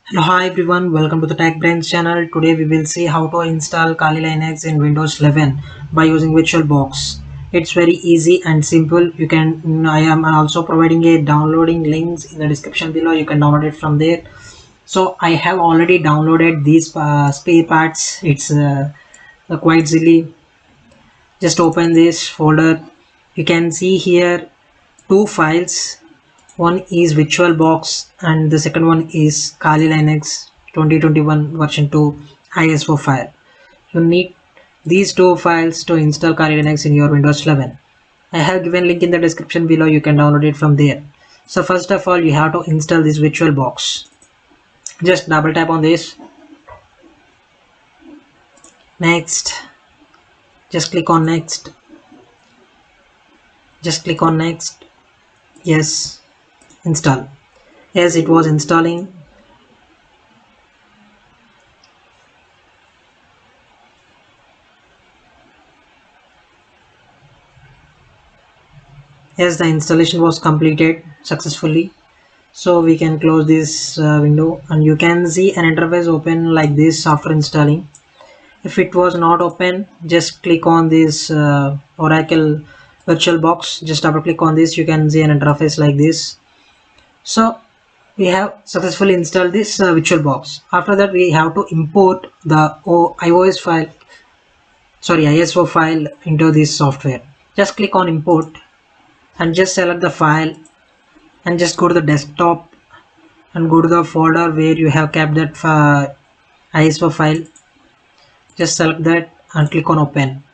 Hello, hi everyone, welcome to the Tech Brains channel. Today we will see how to install Kali Linux in Windows 11 by using VirtualBox. It's very easy and simple. I am also providing a downloading links in the description below. You can download it from there. So I have already downloaded these spare parts. It's quite silly. Just open this folder. You can see here two files. One is VirtualBox and the second one is Kali Linux 2021 version 2 ISO file. You need these two files to install Kali Linux in your Windows 11. I have given link in the description below. You can download it from there. So first of all, you have to install this VirtualBox. Just double tap on this. Next. Just click on next. Just click on next. Yes. Install. Yes, it was installing. Yes, the installation was completed successfully. So we can close this window and you can see an interface open like this after installing. If it was not open, just click on this Oracle VirtualBox. Just double click on this. You can see an interface like this. So we have successfully installed this VirtualBox. After that, we have to import the iOS file, sorry, ISO file into this software. Just click on import and just select the file and just go to the desktop and go to the folder where you have kept that ISO file. Just select that and click on open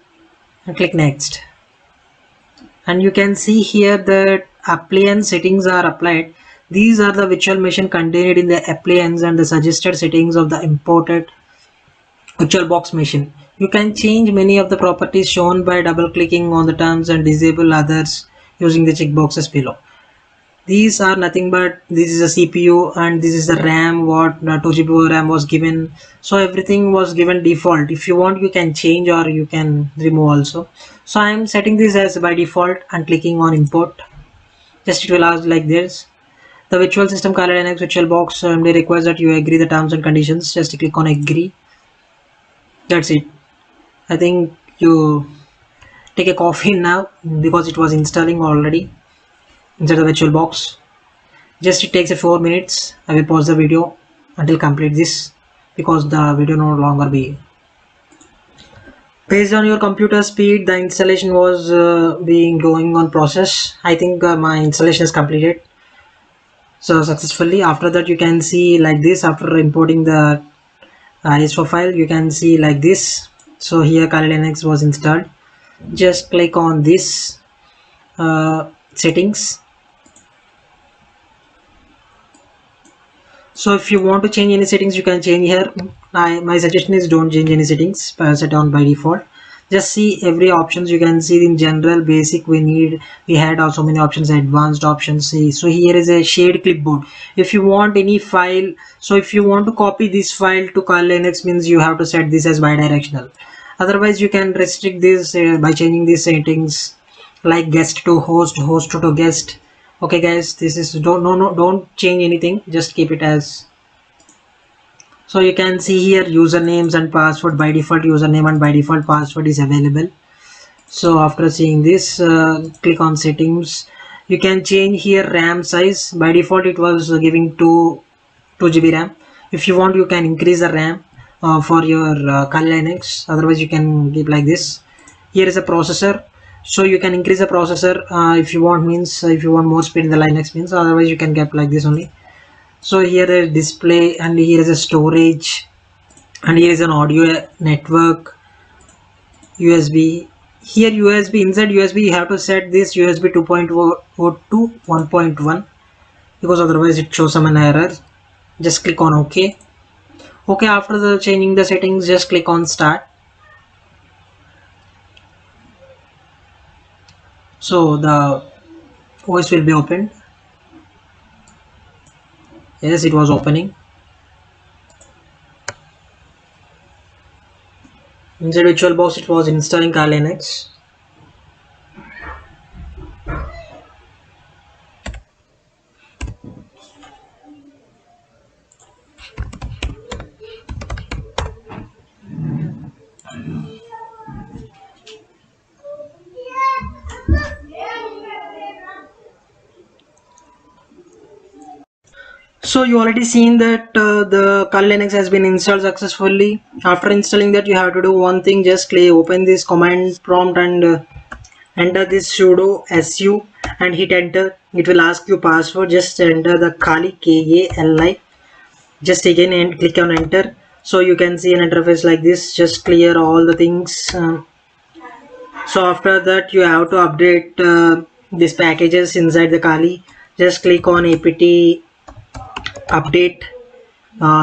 and click next. And you can see here that appliance settings are applied. These are the virtual machine contained in the appliance and the suggested settings of the imported VirtualBox machine. You can change many of the properties shown by double clicking on the terms and disable others using the checkboxes below. These are nothing but this is a CPU and this is the RAM what 2 GB RAM was given. So everything was given default. If you want, you can change or you can remove also. So I am setting this as by default and clicking on import. Just it will ask like this. The virtual system Kali Linux VirtualBox they requires that you agree the terms and conditions. Just click on agree. That's it. I think you take a coffee now because it was installing already inside the VirtualBox. Just it takes a 4 minutes. I will pause the video until complete this because the video no longer be. Based on your computer speed, the installation was being going on process. I think my installation is completed so successfully. After that, you can see like this. After importing the ISO file, you can see like this. So here Kali Linux was installed. Just click on this settings. So if you want to change any settings, you can change here. My suggestion is don't change any settings, set on by default. Just see every options. You can see in general, basic, we had also many options, advanced options. See, so here is a shared clipboard. If you want any file, so if you want to copy this file to Kali Linux, means you have to set this as bidirectional. Otherwise, you can restrict this by changing these settings like guest to host, host to guest. Okay guys, this is don't change anything, just keep it as. So you can see here usernames and password. By default username and by default password is available. So after seeing this, click on settings. You can change here RAM size. By default it was giving 2 GB RAM. If you want, you can increase the RAM for your Kali Linux. Otherwise you can keep like this. Here is a processor, so you can increase the processor if you want, means if you want more speed in the Linux means. Otherwise you can get like this only. So here is display and here is a storage and here is an audio network, USB. Here USB, inside USB you have to set this USB 2.0 to 1.1 because otherwise it shows some an error. Just click on OK. Okay, after the changing the settings, just click on start. So the OS will be opened. Yes, it was opening. Inside VirtualBox it was installing Kali Linux. So you already seen that the Kali Linux has been installed successfully. After installing that, you have to do one thing: just open this command prompt and enter this sudo su and hit enter. It will ask you password. Just enter the Kali Kali. Just again and click on enter. So you can see an interface like this. Just clear all the things. So after that, you have to update these packages inside the Kali. Just click on apt update.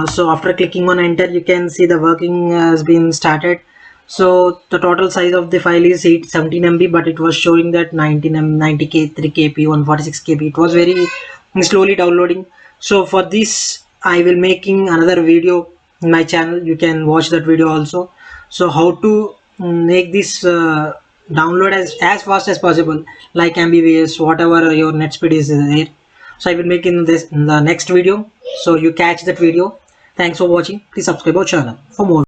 So after clicking on enter, you can see the working has been started. So the total size of the file is 17 MB, but it was showing that 19 MB, 90k, 3 kb, 146 kb. It was very slowly downloading. So for this, I will making another video in my channel. You can watch that video also. So how to make this download as fast as possible, like mbps, whatever your net speed is there. So I will make in the next video. So you catch that video. Thanks for watching. Please subscribe our channel for more.